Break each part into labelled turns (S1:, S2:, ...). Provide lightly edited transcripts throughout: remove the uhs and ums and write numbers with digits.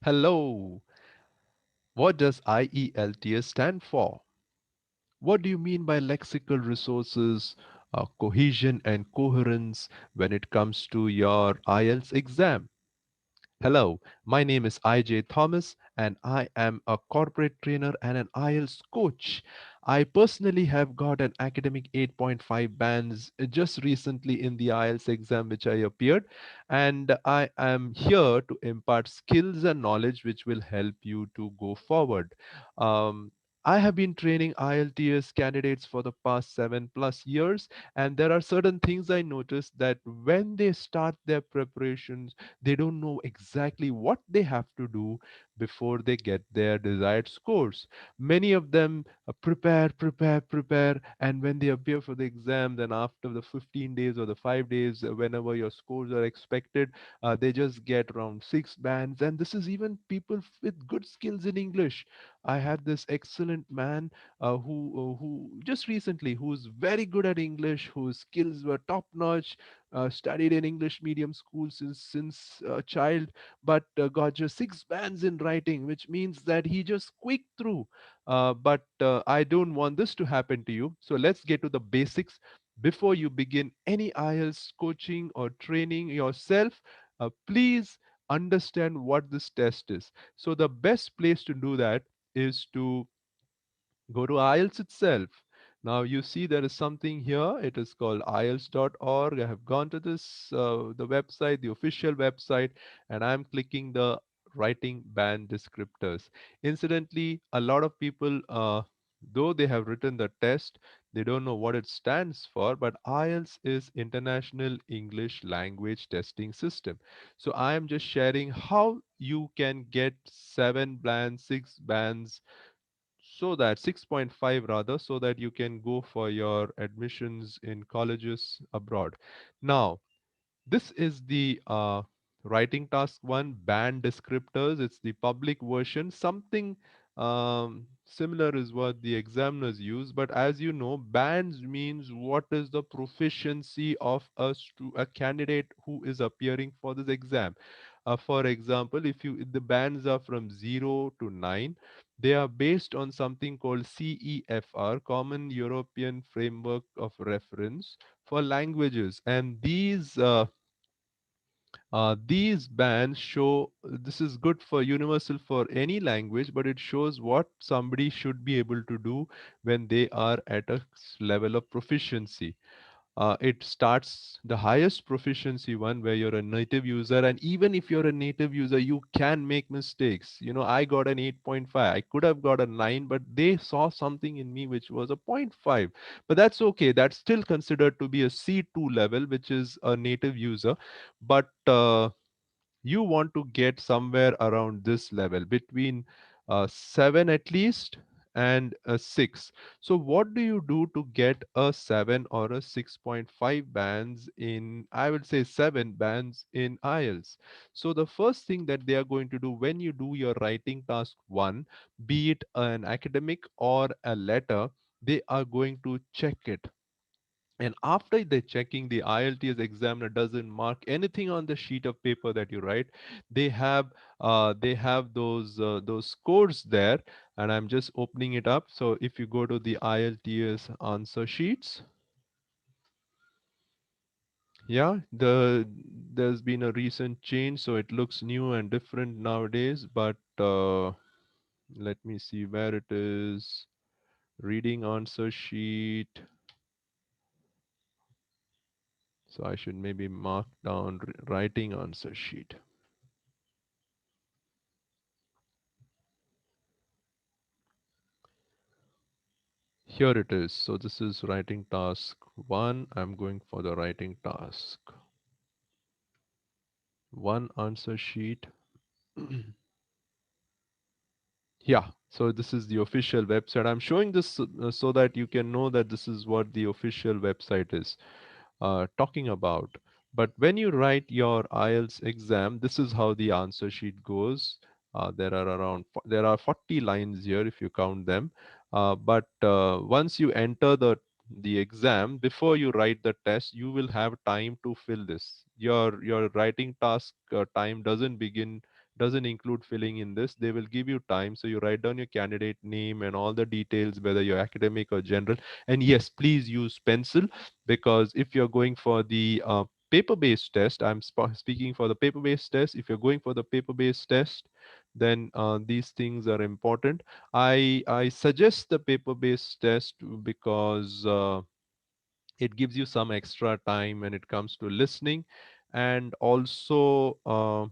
S1: Hello. What does IELTS stand for? What do you mean by lexical resources, cohesion, and coherence when it comes to your IELTS exam? Hello, my name is IJ Thomas, and I am a corporate trainer and an IELTS coach. I personally have got an academic 8.5 bands just recently in the IELTS exam, which I appeared, and I am here to impart skills and knowledge which will help you to go forward. Um, I have been training IELTS candidates for the past 7+ years, and there are certain things I noticed that when they start their preparations, they don't know exactly what they have to do before they get their desired scores. Many of them prepare, and when they appear for the exam, then after the 15 days or the 5 days, whenever your scores are expected, they just get around 6 bands. And this is even people with good skills in English. I had this excellent man who just recently, who's very good at English, whose skills were top notch, studied in English medium school since a child, but got just 6 bands in writing, which means that he just squeaked through. But I don't want this to happen to you. So let's get to the basics before you begin any IELTS coaching or training yourself. Please understand what this test is. So the best place to do that is to go to IELTS itself. Now you see there is something here. It is called IELTS.org. I have gone to the website, the official website, and I'm clicking the writing band descriptors. Incidentally, a lot of people, though they have written the test, they don't know what it stands for, but IELTS is International English Language Testing System. So I am just sharing how you can get 7 bands, 6 bands, so that 6.5 rather, so that you can go for your admissions in colleges abroad. Now this is the writing task one, band descriptors. It's the public version. Something similar is what the examiners use, but as you know, bands means what is the proficiency of a candidate who is appearing for this exam. For example, if the bands are from 0 to 9, they are based on something called CEFR, Common European Framework of Reference for Languages, and these bands show, this is good for universal for any language, but it shows what somebody should be able to do when they are at a level of proficiency. It starts the highest proficiency one where you're a native user, and even if you're a native user, you can make mistakes. You know, I got an 8.5. I could have got a 9, but they saw something in me which was a point 0.5. But that's okay. That's still considered to be a C2 level, which is a native user. But you want to get somewhere around this level between 7 at least and a 6. So what do you do to get a 7 or a 6.5 bands in, I would say 7 bands in IELTS? So the first thing that they are going to do when you do your writing task 1, be it an academic or a letter, they are going to check it. And after the checking, the IELTS examiner doesn't mark anything on the sheet of paper that you write. They have those scores there, and I'm just opening it up. So if you go to the IELTS answer sheets, yeah, there's been a recent change, so it looks new and different nowadays. But let me see where it is. Reading answer sheet. So I should maybe mark down writing answer sheet. Here it is. So this is writing task 1. I'm going for the writing task 1 answer sheet. Yeah, so this is the official website. I'm showing this so that you can know that this is what the official website is talking about. But when you write your IELTS exam, this is how the answer sheet goes. There are 40 lines here if you count them. But once you enter the exam, before you write the test, you will have time to fill this. Your writing task time doesn't begin doesn't include filling in this. They will give you time, so you write down your candidate name and all the details, whether you're academic or general. And yes, please use pencil, because if you're going for the paper-based test, speaking for the paper-based test. If you're going for the paper-based test, then these things are important. I suggest the paper-based test because it gives you some extra time when it comes to listening, and also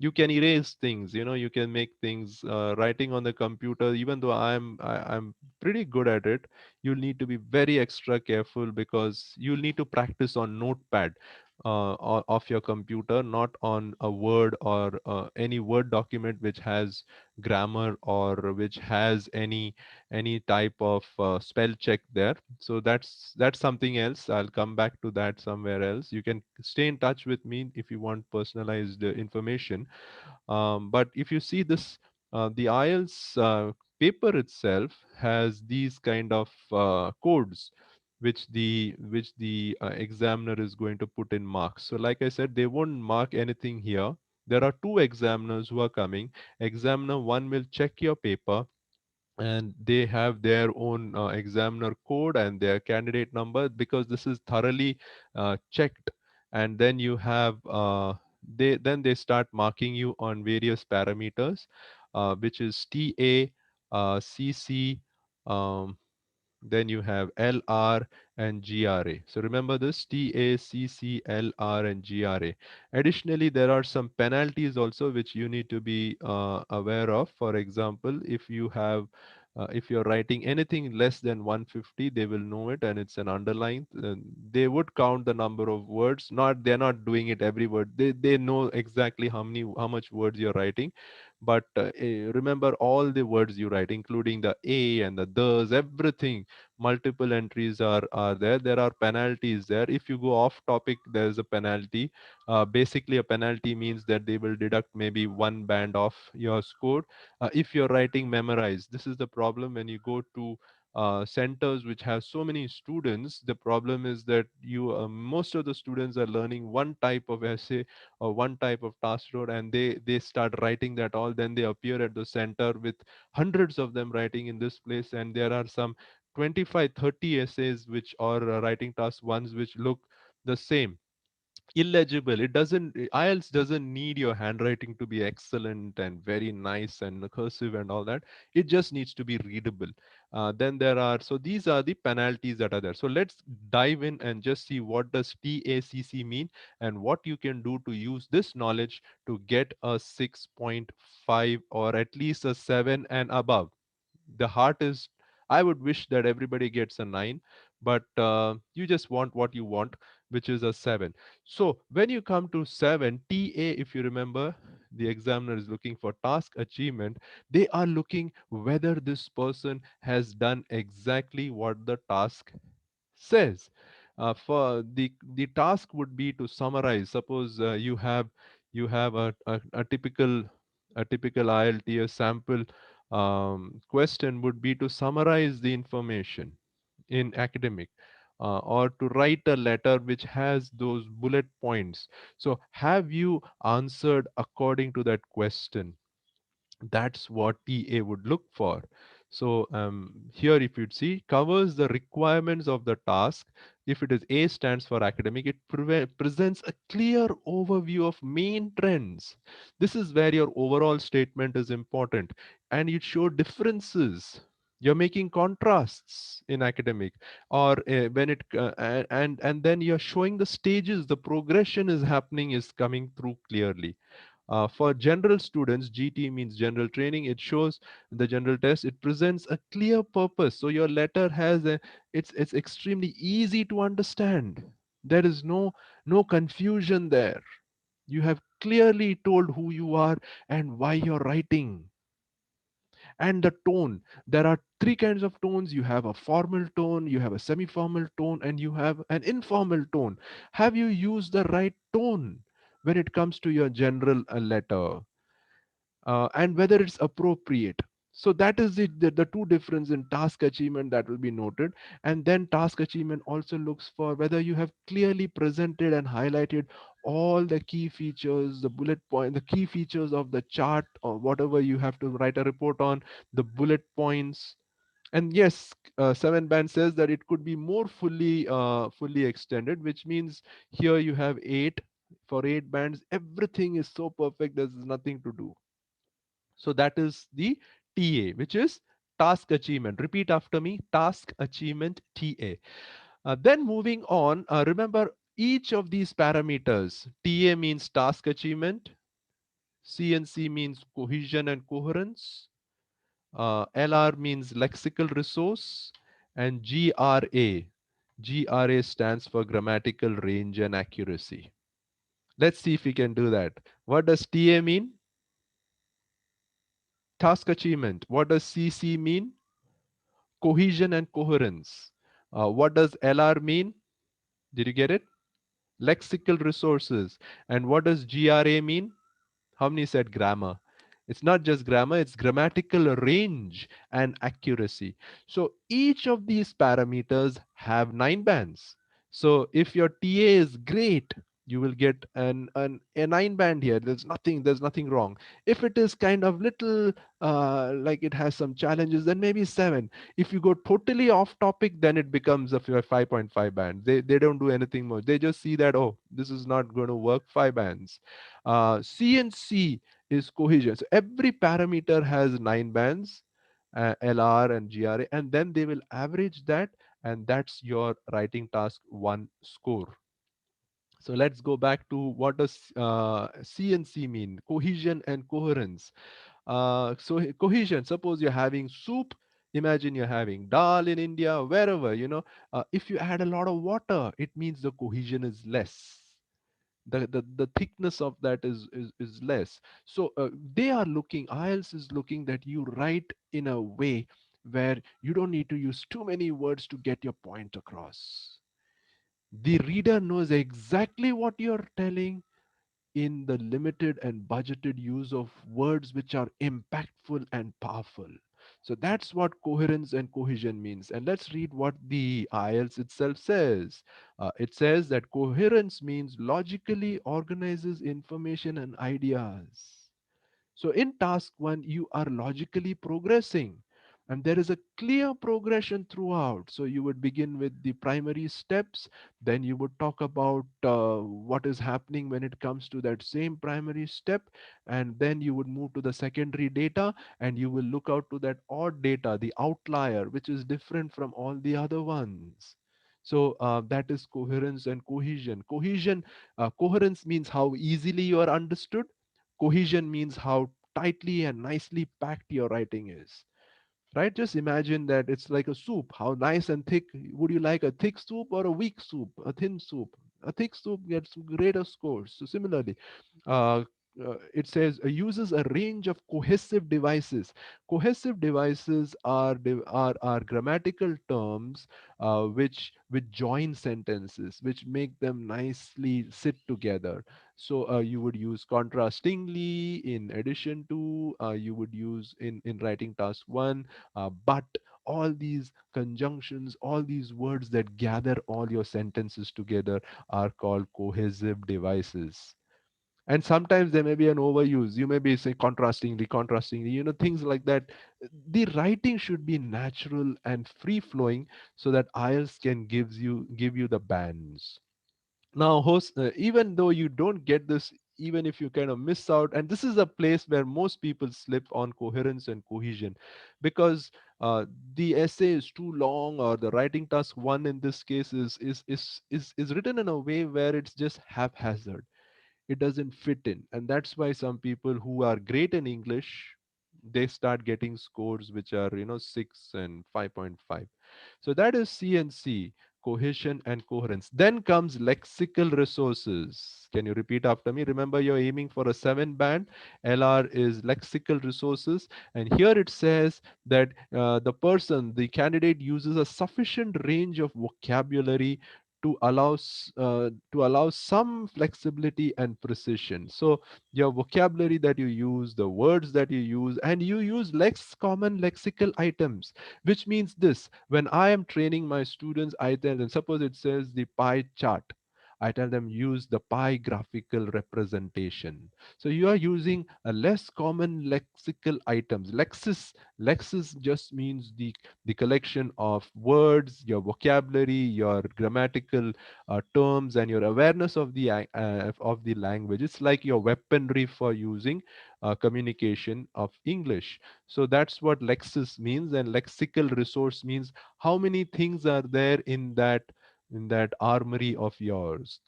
S1: you can erase things, you can make things, writing on the computer. Even though I'm pretty good at it, you'll need to be very extra careful, because you'll need to practice on notepad of your computer, not on a word or any word document which has grammar, or which has any type of spell check there. So that's something else. I'll come back to that somewhere else. You can stay in touch with me if you want personalized information. But if you see this, the IELTS paper itself has these kind of codes, which the examiner is going to put in marks. So, like I said, they won't mark anything here. There are two examiners who are coming. Examiner one will check your paper, and they have their own examiner code and their candidate number, because this is thoroughly checked. And then you have they start marking you on various parameters, which is TA, CC, um, then you have LR and GRA. So remember this: TA, CC, LR, and GRA. Additionally, there are some penalties also which you need to be aware of. For example, if you're writing anything less than 150, they will know it, and it's an underline. They would count the number of words. Not they're not doing it every word. They know exactly how much words you're writing. But remember all the words you write, including the a and the the's, everything. Multiple entries are there. There are penalties there. If you go off topic, there's a penalty. Basically, a penalty means that they will deduct maybe one band off your score. If you're writing memorized, this is the problem when you go to centers which have so many students. The problem is that most of the students are learning one type of essay or one type of task road, and they start writing that all. Then they appear at the center with hundreds of them writing in this place, and there are some 25, 30 essays which are writing task ones which look the same, illegible. It doesn't IELTS doesn't need your handwriting to be excellent and very nice and cursive and all that. It just needs to be readable. Then there are so these are the penalties that are there. So let's dive in and just see what does TACC mean, and what you can do to use this knowledge to get a 6.5 or at least a 7 and above. The heart is, I would wish that everybody gets a 9, but you just want what you want, which is a 7. So when you come to 7 TA, if you remember, the examiner is looking for task achievement. They are looking whether this person has done exactly what the task says. For the task would be to summarize. Suppose you have a typical IELTS sample question would be to summarize the information in academic, or to write a letter which has those bullet points. So have you answered according to that question? That's what TA would look for. So here, if you'd see, covers the requirements of the task. If it is A stands for academic, it presents a clear overview of main trends. This is where your overall statement is important, and it show differences. You're making contrasts in academic, or when it and then you're showing the stages, the progression is happening, is coming through clearly. For general students, GT means general training. It shows the general test. It presents a clear purpose. So your letter has it's extremely easy to understand. There is no confusion there. You have clearly told who you are and why you're writing. And the tone. There are three kinds of tones. You have a formal tone, you have a semi-formal tone, and you have an informal tone. Have you used the right tone when it comes to your general letter? And whether it's appropriate. So that is the two difference in task achievement that will be noted. And then task achievement also looks for whether you have clearly presented and highlighted all the key features, the bullet point, the key features of the chart or whatever you have to write a report on, the bullet points. And yes, seven band says that it could be more fully extended, which means here you have eight. For eight bands, everything is so perfect, there's nothing to do. So that is the TA, which is task achievement. Repeat after me: task achievement, TA. Then moving on, remember each of these parameters. TA means task achievement, CNC means cohesion and coherence, LR means lexical resource, and GRA stands for grammatical range and accuracy. Let's see if we can do that. What does TA mean? Task achievement. What does CC mean? Cohesion and coherence. What does LR mean? Did you get it? Lexical resources. And what does GRA mean? How many said grammar? It's not just grammar, it's grammatical range and accuracy. So each of these parameters have nine bands. So if your TA is great, you will get a nine band here. There's nothing wrong. If it is kind of little like it has some challenges, then maybe seven. If you go totally off topic, then it becomes a 5.5 band. They don't do anything more. They just see that, oh, this is not going to work, five bands. C and C is cohesion. So every parameter has nine bands, LR and GRA, and then they will average that, and that's your writing task one score. So let's go back to what does C and C mean? Cohesion and coherence. So cohesion. Suppose you're having soup. Imagine you're having dal in India, wherever if you add a lot of water, it means the cohesion is less. The thickness of that is less. So they are looking, IELTS is looking that you write in a way where you don't need to use too many words to get your point across. The reader knows exactly what you're telling in the limited and budgeted use of words which are impactful and powerful. So that's what coherence and cohesion means. And let's read what the IELTS itself says. It says that coherence means logically organizes information and ideas. So in task one, you are logically progressing, and there is a clear progression throughout. So you would begin with the primary steps, then you would talk about what is happening when it comes to that same primary step, and then you would move to the secondary data, and you will look out to that odd data, the outlier, which is different from all the other ones. So that is coherence and cohesion. Coherence means how easily you are understood. Cohesion means how tightly and nicely packed your writing is. Right? Just imagine that it's like a soup. How nice and thick. Would you like a thick soup or a weak soup, a thin soup? A thick soup gets greater scores. So similarly, uh, it says uses a range of cohesive devices. Cohesive devices are grammatical terms which join sentences, which make them nicely sit together. So you would use contrastingly in addition to, you would use in writing task one, but all these conjunctions, all these words that gather all your sentences together are called cohesive devices. And sometimes there may be an overuse. You may be say contrastingly, things like that. The writing should be natural and free flowing so that IELTS can give you the bands. Now, host, even though you don't get this, even if you kind of miss out, and this is a place where most people slip on coherence and cohesion, because the essay is too long, or the writing task one in this case is written in a way where it's just haphazard. It doesn't fit in, and that's why some people who are great in English, they start getting scores which are 6 and 5.5. So that is CNC, cohesion and coherence. Then comes lexical resources. Can you repeat after me? Remember, you're aiming for a 7 band. LR is lexical resources, and here it says that the candidate uses a sufficient range of vocabulary to allow some flexibility and precision. So your vocabulary that you use, the words that you use, and you use common lexical items, which means this: when I am training my students, I tell them, suppose it says the pie chart, I tell them use the pie graphical representation. So you are using a less common lexical items. Lexis just means the collection of words, your vocabulary, your grammatical terms, and your awareness of the language. It's like your weaponry for using communication of English. So that's what lexis means, and lexical resource means how many things are there in that armory of yours.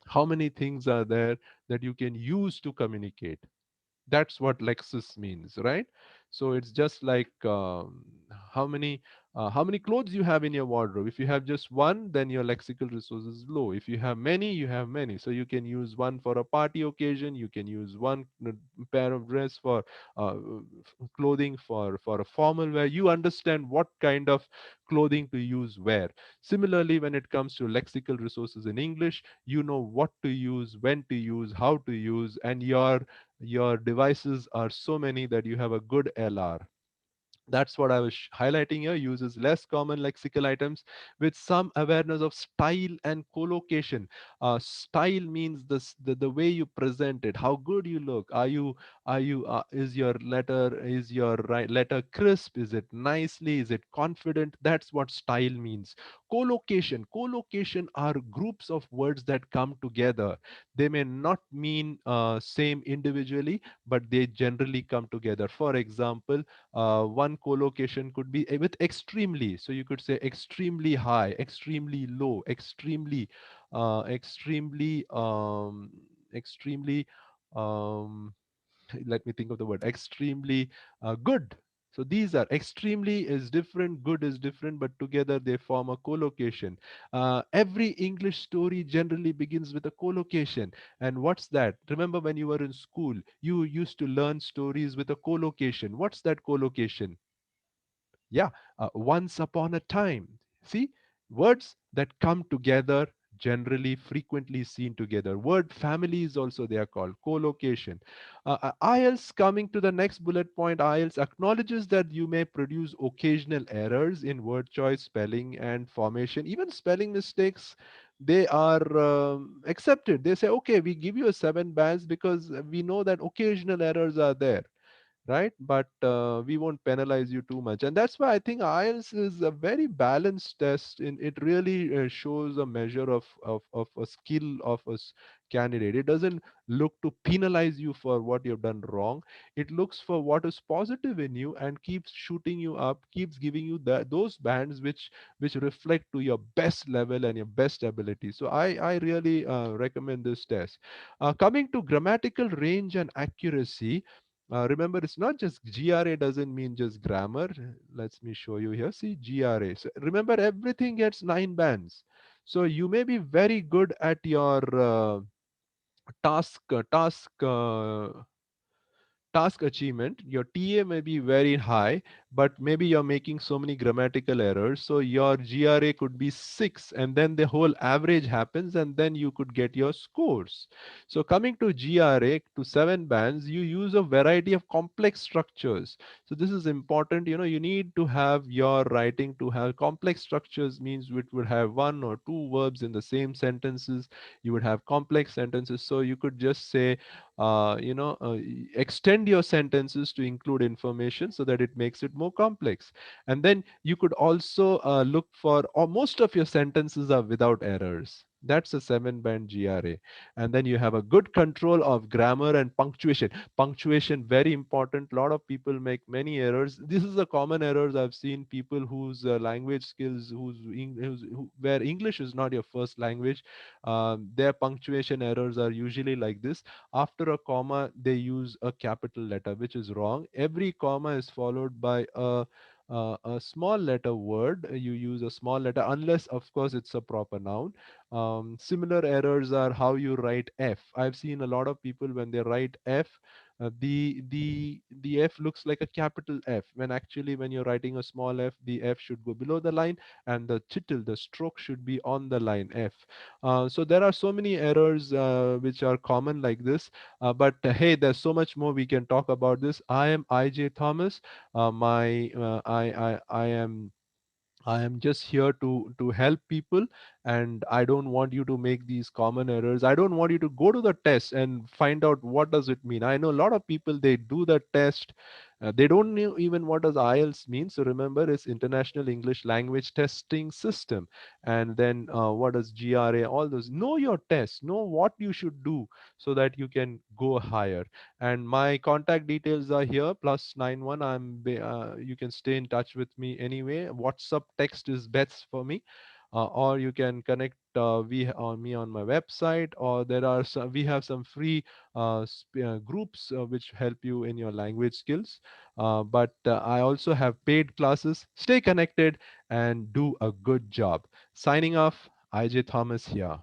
S1: How many things are there that you can use to communicate? That's what lexus means, right? So it's just like how many how many clothes you have in your wardrobe. If you have just one, then your lexical resource is low. If you have many, you have many. So you can use one for a party occasion, you can use one pair of dress for clothing for a formal wear. You understand what kind of clothing to use where. Similarly, when it comes to lexical resources in English, you know what to use, when to use, how to use, and your devices are so many that you have a good LR. That's what I was highlighting here. Uses less common lexical items with some awareness of style and collocation. Style means the way you present it, how good you look. Is your letter crisp? Is it nicely? Is it confident? That's what style means. Collocation are groups of words that come together. They may not mean same individually, but they generally come together. For example, one collocation could be with extremely. So you could say extremely high, extremely low, extremely, extremely, um, let me think of the word, extremely good. So these are extremely is different, good is different, but together they form a collocation. Every English story generally begins with a collocation. And what's that? Remember when you were in school, you used to learn stories with a collocation. What's that collocation? Yeah, once upon a time. See, words that come together, generally frequently seen together. Word families also they are called collocation. IELTS, coming to the next bullet point, IELTS acknowledges that you may produce occasional errors in word choice, spelling, and formation. Even spelling mistakes, they are accepted. They say, okay, we give you a 7 bands because we know that occasional errors are there, right? But we won't penalize you too much. And that's why I think IELTS is a very balanced test. In it really shows a measure of a skill of candidate. It doesn't look to penalize you for what you've done wrong. It looks for what is positive in you and keeps shooting you up, keeps giving you those bands which reflect to your best level and your best ability. So I really recommend this test. Coming to grammatical range and accuracy, remember, it's not just GRA doesn't mean just grammar. Let me show you here. See, GRA. So remember, everything gets 9 bands. So you may be very good at your task, uh, task, uh, task achievement. Your TA may be very high, but maybe you're making so many grammatical errors. So your GRA could be 6, and then the whole average happens, and then you could get your scores. So coming to GRA to 7 bands, you use a variety of complex structures. So this is important. You know, you need to have your writing to have complex structures, means it would have one or two verbs in the same sentences. You would have complex sentences. So you could just say, extend your sentences to include information so that it makes it more complex. And then you could also look for, or most of your sentences are without errors. That's a 7 band GRA. And then you have a good control of grammar and punctuation. Punctuation, very important. A lot of people make many errors. This is a common errors I've seen. People whose language skills, where English is not your first language, their punctuation errors are usually like this: after a comma, they use a capital letter, which is wrong. Every comma is followed by a small letter word. You use a small letter, unless, of course, it's a proper noun. Similar errors are how you write F. I've seen a lot of people when they write F, The F looks like a capital F, when actually when you're writing a small f, the F should go below the line, and the tittle, the stroke, should be on the line F. So there are so many errors which are common like this. But hey, there's so much more we can talk about this. I am IJ Thomas. My I am, I am just here to help people, and I don't want you to make these common errors. I don't want you to go to the test and find out what does it mean. I know a lot of people, they do the test, they don't know even what does IELTS mean. So remember, it's International English Language Testing System. And then what does GRA? All those. Know your test. Know what you should do so that you can go higher. And my contact details are here, +91. You can stay in touch with me anyway. WhatsApp text is best for me. Or you can connect on me on my website, or there are some, we have some free groups which help you in your language skills. But I also have paid classes. Stay connected and do a good job. Signing off, IJ Thomas here.